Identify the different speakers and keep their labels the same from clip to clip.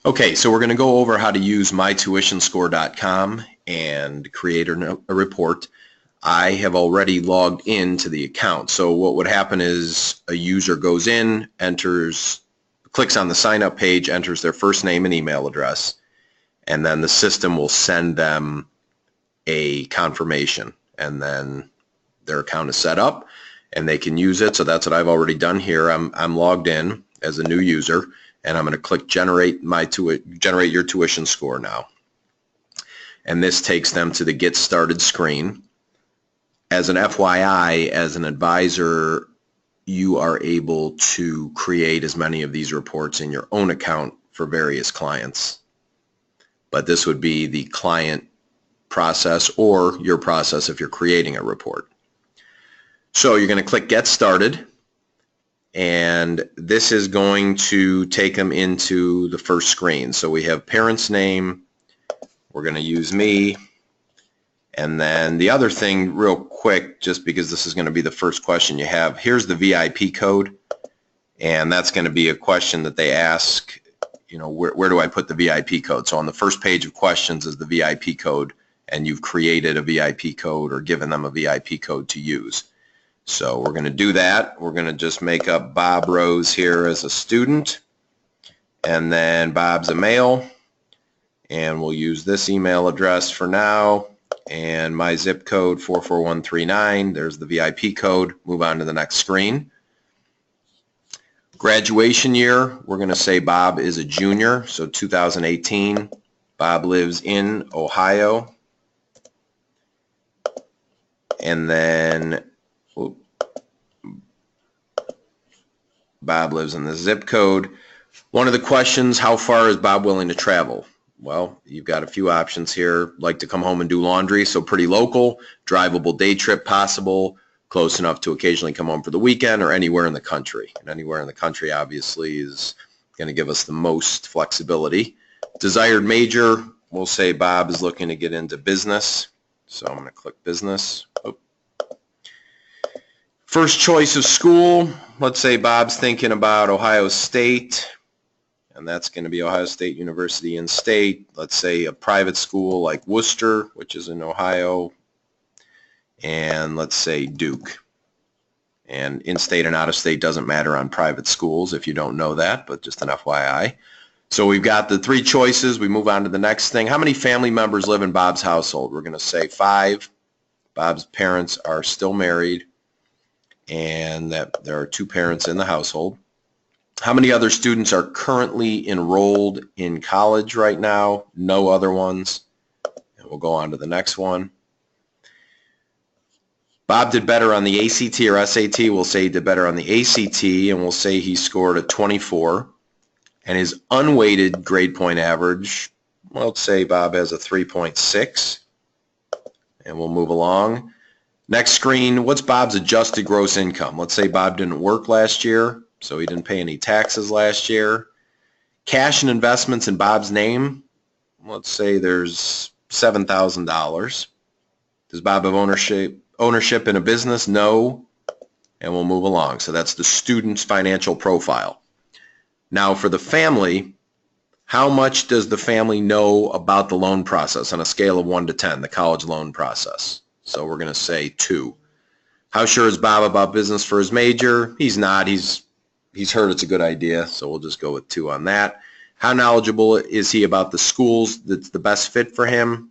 Speaker 1: Okay, so we're going to go over how to use mytuitionscore.com and create a report. I have already logged into the account. So what would happen is a user goes in, clicks on the sign up page, enters their first name and email address, and then the system will send them a confirmation, and then their account is set up and they can use it. So that's what I've already done here. I'm logged in as a new user, and I'm going to click generate your tuition score now. And this takes them to the Get Started screen. As an FYI, as an advisor, you are able to create as many of these reports in your own account for various clients. But this would be the client process or your process if you're creating a report. So you're going to click Get Started, and this is going to take them into the first screen. So we have parent's name, we're going to use me, and then the other thing real quick, just because this is going to be the first question you have, here's the VIP code, and that's going to be a question that they ask, you know, where do I put the VIP code? So on the first page of questions is the VIP code, and you've created a VIP code or given them a VIP code to use. So we're going to do that. We're going to just make up Bob Rose here as a student, and then Bob's a male, and we'll use this email address for now, and my zip code 44139. There's the VIP code. Move on to the next screen. Graduation year, we're going to say Bob is a junior, so 2018. Bob lives in Ohio. And then Bob lives in the zip code. One of the questions, how far is Bob willing to travel? Well, you've got a few options here. Like to come home and do laundry, so pretty local. Drivable day trip possible. Close enough to occasionally come home for the weekend, or anywhere in the country. And anywhere in the country obviously is going to give us the most flexibility. Desired major, we'll say Bob is looking to get into business. So I'm going to click business. First choice of school, let's say Bob's thinking about Ohio State, and that's going to be Ohio State University in-state. Let's say a private school like Worcester, which is in Ohio, and let's say Duke. And in-state and out-of-state doesn't matter on private schools if you don't know that, but just an FYI. So we've got the three choices. We move on to the next thing. How many family members live in Bob's household? We're going to say 5. Bob's parents are still married, and that there are 2 parents in the household. How many other students are currently enrolled in college right now? No other ones. And we'll go on to the next one. Bob did better on the ACT or SAT. We'll say he did better on the ACT, and we'll say he scored a 24. And his unweighted grade point average, well, let's say Bob has a 3.6. And we'll move along. Next screen, what's Bob's adjusted gross income? Let's say Bob didn't work last year, so he didn't pay any taxes last year. Cash and investments in Bob's name, let's say there's $7,000. Does Bob have ownership in a business? No. And we'll move along. So that's the student's financial profile. Now for the family, how much does the family know about the loan process on a scale of 1 to 10, the college loan process? So we're going to say 2. How sure is Bob about business for his major? He's not. He's heard it's a good idea, so we'll just go with 2 on that. How knowledgeable is he about the schools that's the best fit for him?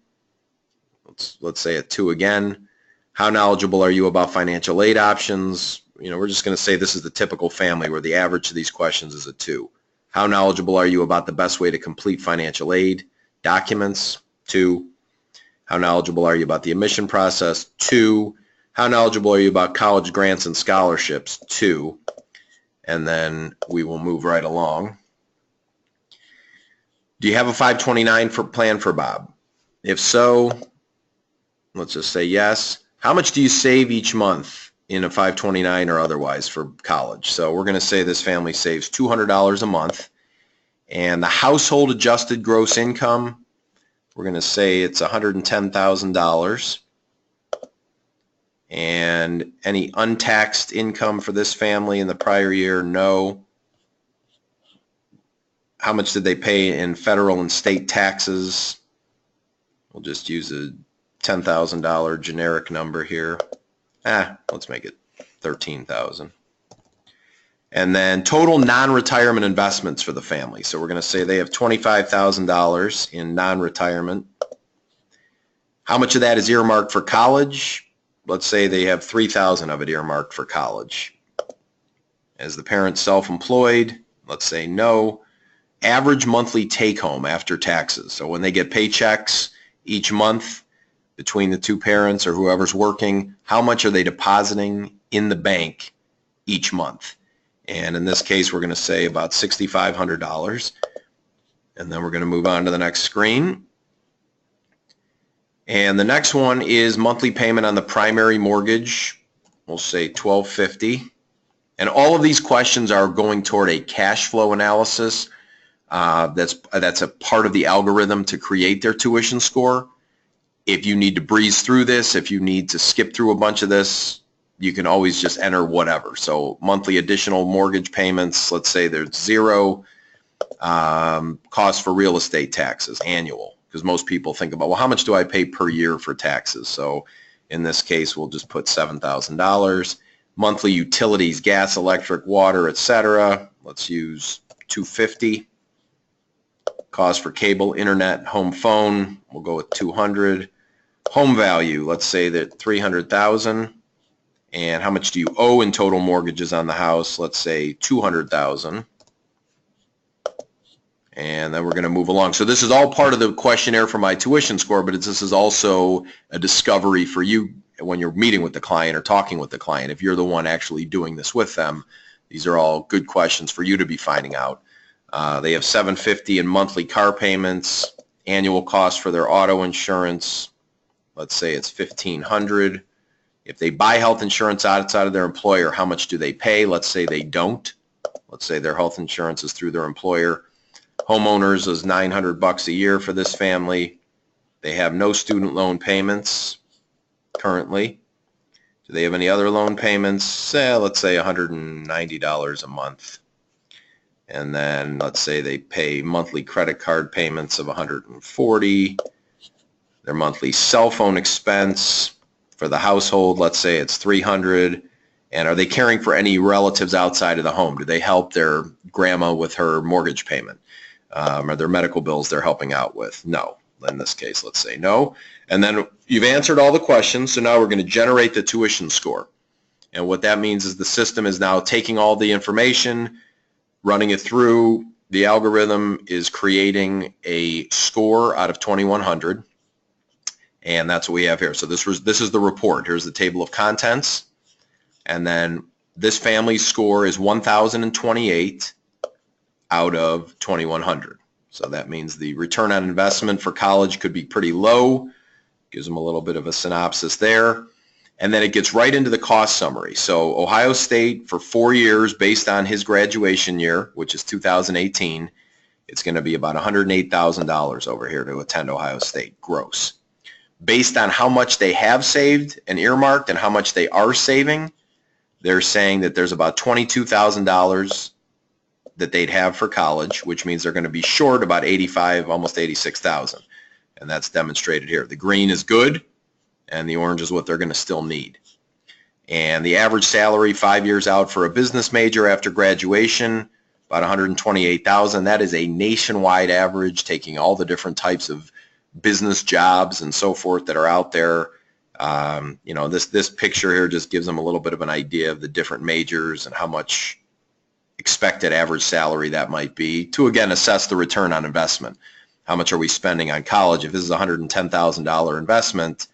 Speaker 1: Let's say a 2 again. How knowledgeable are you about financial aid options? You know, we're just going to say this is the typical family where the average of these questions is a 2. How knowledgeable are you about the best way to complete financial aid documents? 2. How knowledgeable are you about the admission process? 2. How knowledgeable are you about college grants and scholarships? 2. And then we will move right along. Do you have a 529 plan for Bob? If so, let's just say yes. How much do you save each month in a 529 or otherwise for college? So we're going to say this family saves $200 a month. And the household adjusted gross income, we're going to say it's $110,000. And any untaxed income for this family in the prior year, no. how much did they pay in federal and state taxes? We'll just use a $10,000 generic number here. Let's make it $13,000. And then total non-retirement investments for the family. So we're going to say they have $25,000 in non-retirement. How much of that is earmarked for college? Let's say they have $3,000 of it earmarked for college. Is the parent self-employed? Let's say no. Average monthly take-home after taxes. So when they get paychecks each month between the two parents or whoever's working, how much are they depositing in the bank each month? And in this case, we're going to say about $6,500. And then we're going to move on to the next screen. And the next one is monthly payment on the primary mortgage. We'll say $1,250. And all of these questions are going toward a cash flow analysis. That's a part of the algorithm to create their tuition score. If you need to breeze through this, if you need to skip through a bunch of this, you can always just enter whatever. So monthly additional mortgage payments, let's say there's zero. Cost for real estate taxes, annual, because most people think about, well, how much do I pay per year for taxes? So in this case, we'll just put $7,000. Monthly utilities, gas, electric, water, etc. Let's use $250. Cost for cable, internet, home phone, we'll go with $200. Home value, let's say that $300,000. And how much do you owe in total mortgages on the house? Let's say $200,000. And then we're going to move along. So this is all part of the questionnaire for my tuition score, but this is also a discovery for you when you're meeting with the client or talking with the client. If you're the one actually doing this with them, these are all good questions for you to be finding out. They have $750 in monthly car payments, annual cost for their auto insurance. Let's say it's $1,500. If they buy health insurance outside of their employer, how much do they pay? Let's say they don't. Let's say their health insurance is through their employer. Homeowners is $900 a year for this family. They have no student loan payments currently. Do they have any other loan payments? Let's say $190 a month. And then let's say they pay monthly credit card payments of $140. Their monthly cell phone expense for the household, let's say it's $300. And are they caring for any relatives outside of the home? Do they help their grandma with her mortgage payment? Are there medical bills they're helping out with? No. In this case, let's say no. And then you've answered all the questions, so now we're going to generate the tuition score. And what that means is the system is now taking all the information, running it through. The algorithm is creating a score out of 2,100. And that's what we have here. So this is the report. Here's the table of contents. And then this family's score is 1,028 out of 2,100. So that means the return on investment for college could be pretty low. Gives them a little bit of a synopsis there. And then it gets right into the cost summary. So Ohio State for 4 years, based on his graduation year, which is 2018, it's going to be about $108,000 over here to attend Ohio State, gross. Based on how much they have saved and earmarked and how much they are saving, they're saying that there's about $22,000 that they'd have for college, which means they're going to be short about $85,000, almost $86,000. And that's demonstrated here. The green is good, and the orange is what they're going to still need. And the average salary 5 years out for a business major after graduation, about $128,000. That is a nationwide average, taking all the different types of business jobs and so forth that are out there. You know, this picture here just gives them a little bit of an idea of the different majors and how much expected average salary that might be to, again, assess the return on investment. How much are we spending on college? If this is a $110,000 investment,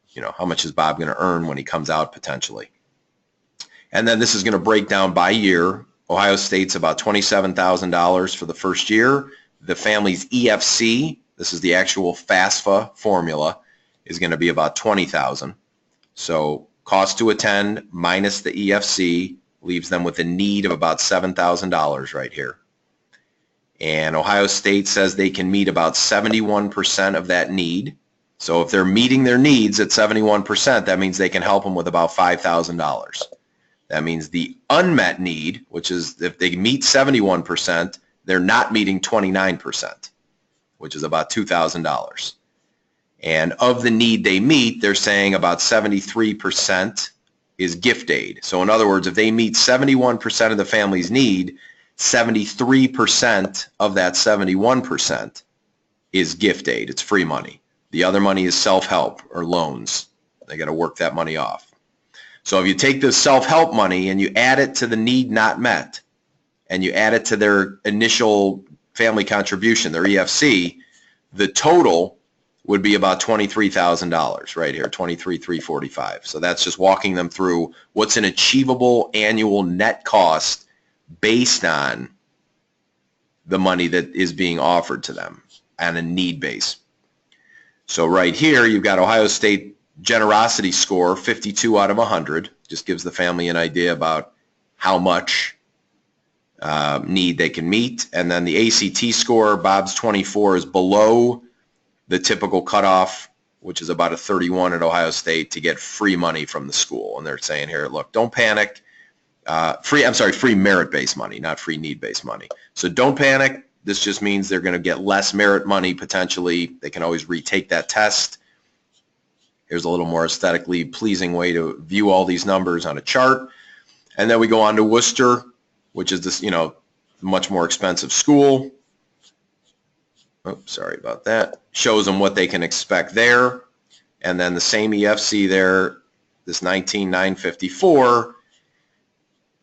Speaker 1: you know, how much is Bob going to earn when he comes out potentially? And then this is going to break down by year. Ohio State's about $27,000 for the first year. The family's EFC, this is the actual FAFSA formula, is going to be about $20,000. So cost to attend minus the EFC leaves them with a need of about $7,000 right here. And Ohio State says they can meet about 71% of that need. So if they're meeting their needs at 71%, that means they can help them with about $5,000. That means the unmet need, which is if they meet 71%, they're not meeting 29%, which is about $2,000. And of the need they meet, they're saying about 73% is gift aid. So in other words, if they meet 71% of the family's need, 73% of that 71% is gift aid. It's free money. The other money is self-help or loans. They got to work that money off. So if you take the self-help money and you add it to the need not met, and you add it to their initial family contribution, their EFC, the total would be about $23,000 right here, $23,345. So that's just walking them through what's an achievable annual net cost based on the money that is being offered to them on a need base. So right here, you've got Ohio State generosity score, 52 out of 100. Just gives the family an idea about how much need they can meet. And then the ACT score, Bob's 24, is below the typical cutoff, which is about a 31 at Ohio State to get free money from the school. And they're saying here, look, don't panic. Free merit-based money, not free need-based money. So don't panic. This just means they're going to get less merit money potentially. They can always retake that test. Here's a little more aesthetically pleasing way to view all these numbers on a chart. And then we go on to Worcester, which is this, much more expensive school. Oh, sorry about that. Shows them what they can expect there. And then the same EFC there, this 19,954.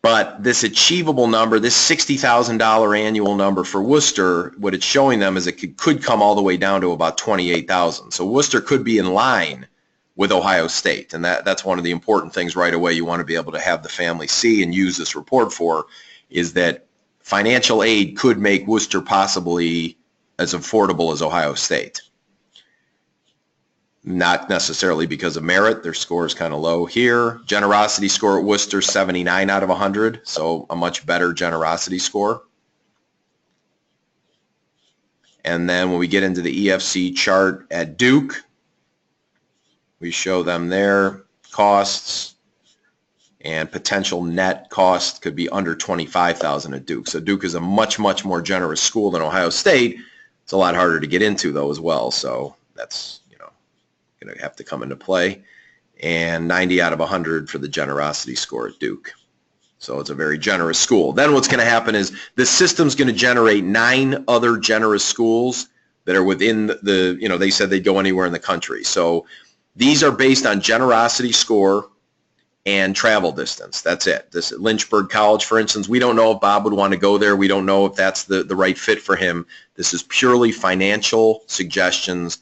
Speaker 1: But this achievable number, this $60,000 annual number for Worcester, what it's showing them is it could come all the way down to about $28,000. So Worcester could be in line with Ohio State. And that's one of the important things right away you want to be able to have the family see and use this report for, is that financial aid could make Worcester possibly as affordable as Ohio State. Not necessarily because of merit. Their score is kind of low here. Generosity score at Worcester, 79 out of 100, so a much better generosity score. And then when we get into the EFC chart at Duke, we show them their costs, and potential net cost could be under $25,000 at Duke. So Duke is a much, much more generous school than Ohio State. It's a lot harder to get into, though, as well. So that's, going to have to come into play. And 90 out of 100 for the generosity score at Duke. So it's a very generous school. Then what's going to happen is the system's going to generate 9 other generous schools that are within the, they said they'd go anywhere in the country. So these are based on generosity score and travel distance. That's it. This Lynchburg College, for instance, we don't know if Bob would want to go there. We don't know if that's the right fit for him. This is purely financial suggestions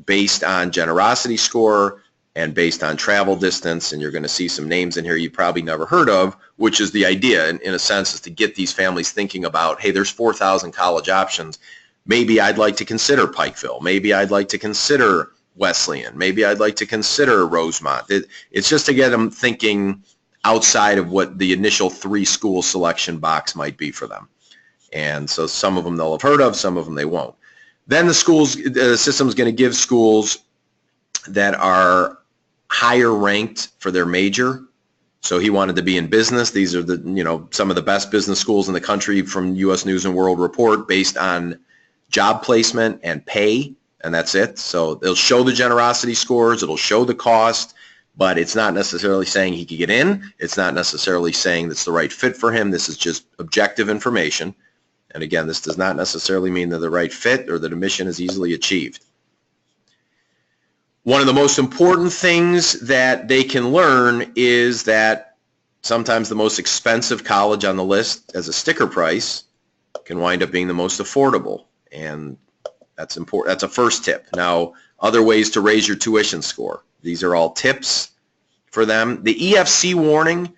Speaker 1: based on generosity score and based on travel distance. And you're going to see some names in here you probably never heard of, which is the idea, in a sense, is to get these families thinking about, hey, there's 4,000 college options. Maybe I'd like to consider Pikeville. Maybe I'd like to consider Wesleyan. Maybe I'd like to consider Rosemont. It's just to get them thinking outside of what the initial 3 school selection box might be for them. And so some of them they'll have heard of, some of them they won't. Then the system is going to give schools that are higher ranked for their major. So he wanted to be in business. These are the, some of the best business schools in the country from U.S. News and World Report based on job placement and pay, and that's it. So they'll show the generosity scores, it'll show the cost, but it's not necessarily saying he could get in. It's not necessarily saying that's the right fit for him. This is just objective information. And again, this does not necessarily mean they're the right fit or that a mission is easily achieved. One of the most important things that they can learn is that sometimes the most expensive college on the list as a sticker price can wind up being the most affordable. And that's important. That's a first tip. Now, other ways to raise your tuition score. These are all tips for them. The EFC warning,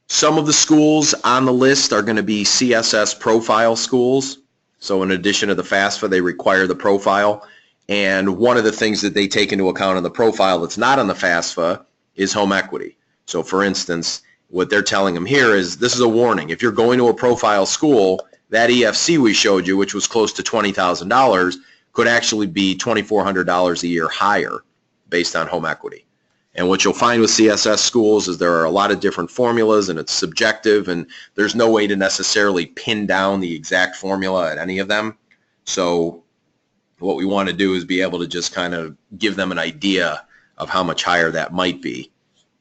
Speaker 1: some of the schools on the list are going to be CSS profile schools. So in addition to the FAFSA, they require the profile. And one of the things that they take into account on the profile that's not on the FAFSA is home equity. So for instance, what they're telling them here is this is a warning. If you're going to a profile school, that EFC we showed you, which was close to $20,000, could actually be $2,400 a year higher based on home equity. And what you'll find with CSS schools is there are a lot of different formulas, and it's subjective, and there's no way to necessarily pin down the exact formula at any of them. So what we want to do is be able to just kind of give them an idea of how much higher that might be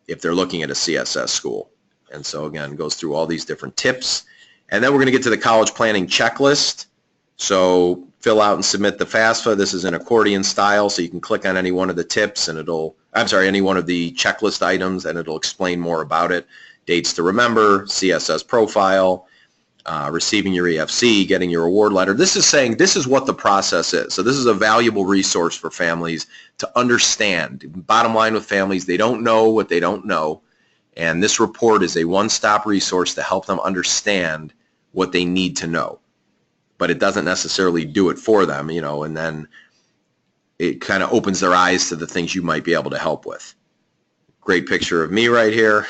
Speaker 1: if they're looking at a CSS school. And so again, it goes through all these different tips. And then we're going to get to the college planning checklist. So fill out and submit the FAFSA. This is in accordion style, so you can click on any one of the tips and any one of the checklist items, and it'll explain more about it. Dates to remember, CSS profile, receiving your EFC, getting your award letter. This is saying this is what the process is. So this is a valuable resource for families to understand. Bottom line with families, they don't know what they don't know. And this report is a one-stop resource to help them understand what they need to know. But it doesn't necessarily do it for them, and then it kind of opens their eyes to the things you might be able to help with. Great picture of me right here.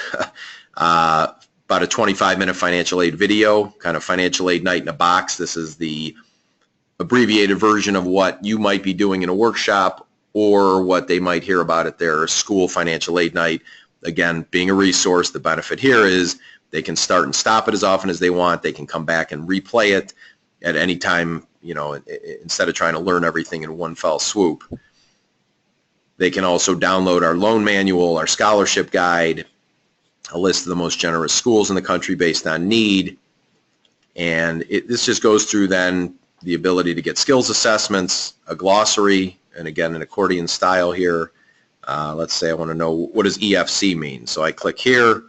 Speaker 1: About a 25-minute financial aid video, kind of financial aid night in a box. This is the abbreviated version of what you might be doing in a workshop or what they might hear about at their school financial aid night. Again, being a resource, the benefit here is they can start and stop it as often as they want. They can come back and replay it at any time, instead of trying to learn everything in one fell swoop. They can also download our loan manual, our scholarship guide, a list of the most generous schools in the country based on need. And this just goes through then the ability to get skills assessments, a glossary, and again, an accordion style here. Let's say I want to know, what does EFC mean? So I click here.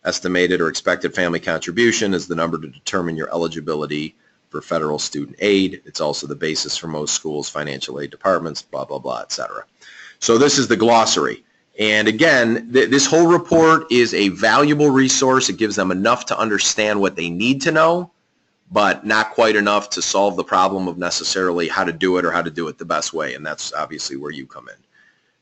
Speaker 1: Estimated or expected family contribution is the number to determine your eligibility for federal student aid. It's also the basis for most schools' financial aid departments, blah, blah, blah, etc. So this is the glossary. And again, this whole report is a valuable resource. It gives them enough to understand what they need to know, but not quite enough to solve the problem of necessarily how to do it or how to do it the best way. And that's obviously where you come in.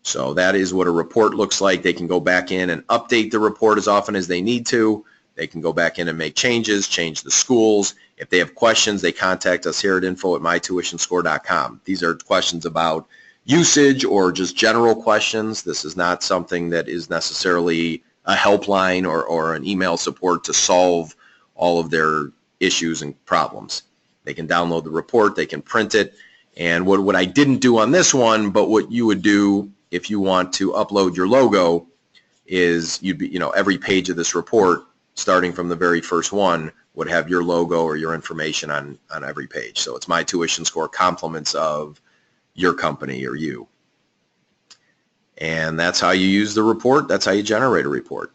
Speaker 1: So that is what a report looks like. They can go back in and update the report as often as they need to. They can go back in and make changes, change the schools. If they have questions, they contact us here at info@mytuitionscore.com. These are questions about usage or just general questions. This is not something that is necessarily a helpline or an email support to solve all of their issues and problems. They can download the report, they can print it, and what I didn't do on this one, but what you would do if you want to upload your logo is every page of this report, starting from the very first one, would have your logo or your information on every page. So it's My Tuition Score, compliments of your company or you. And that's how you use the report. That's how you generate a report.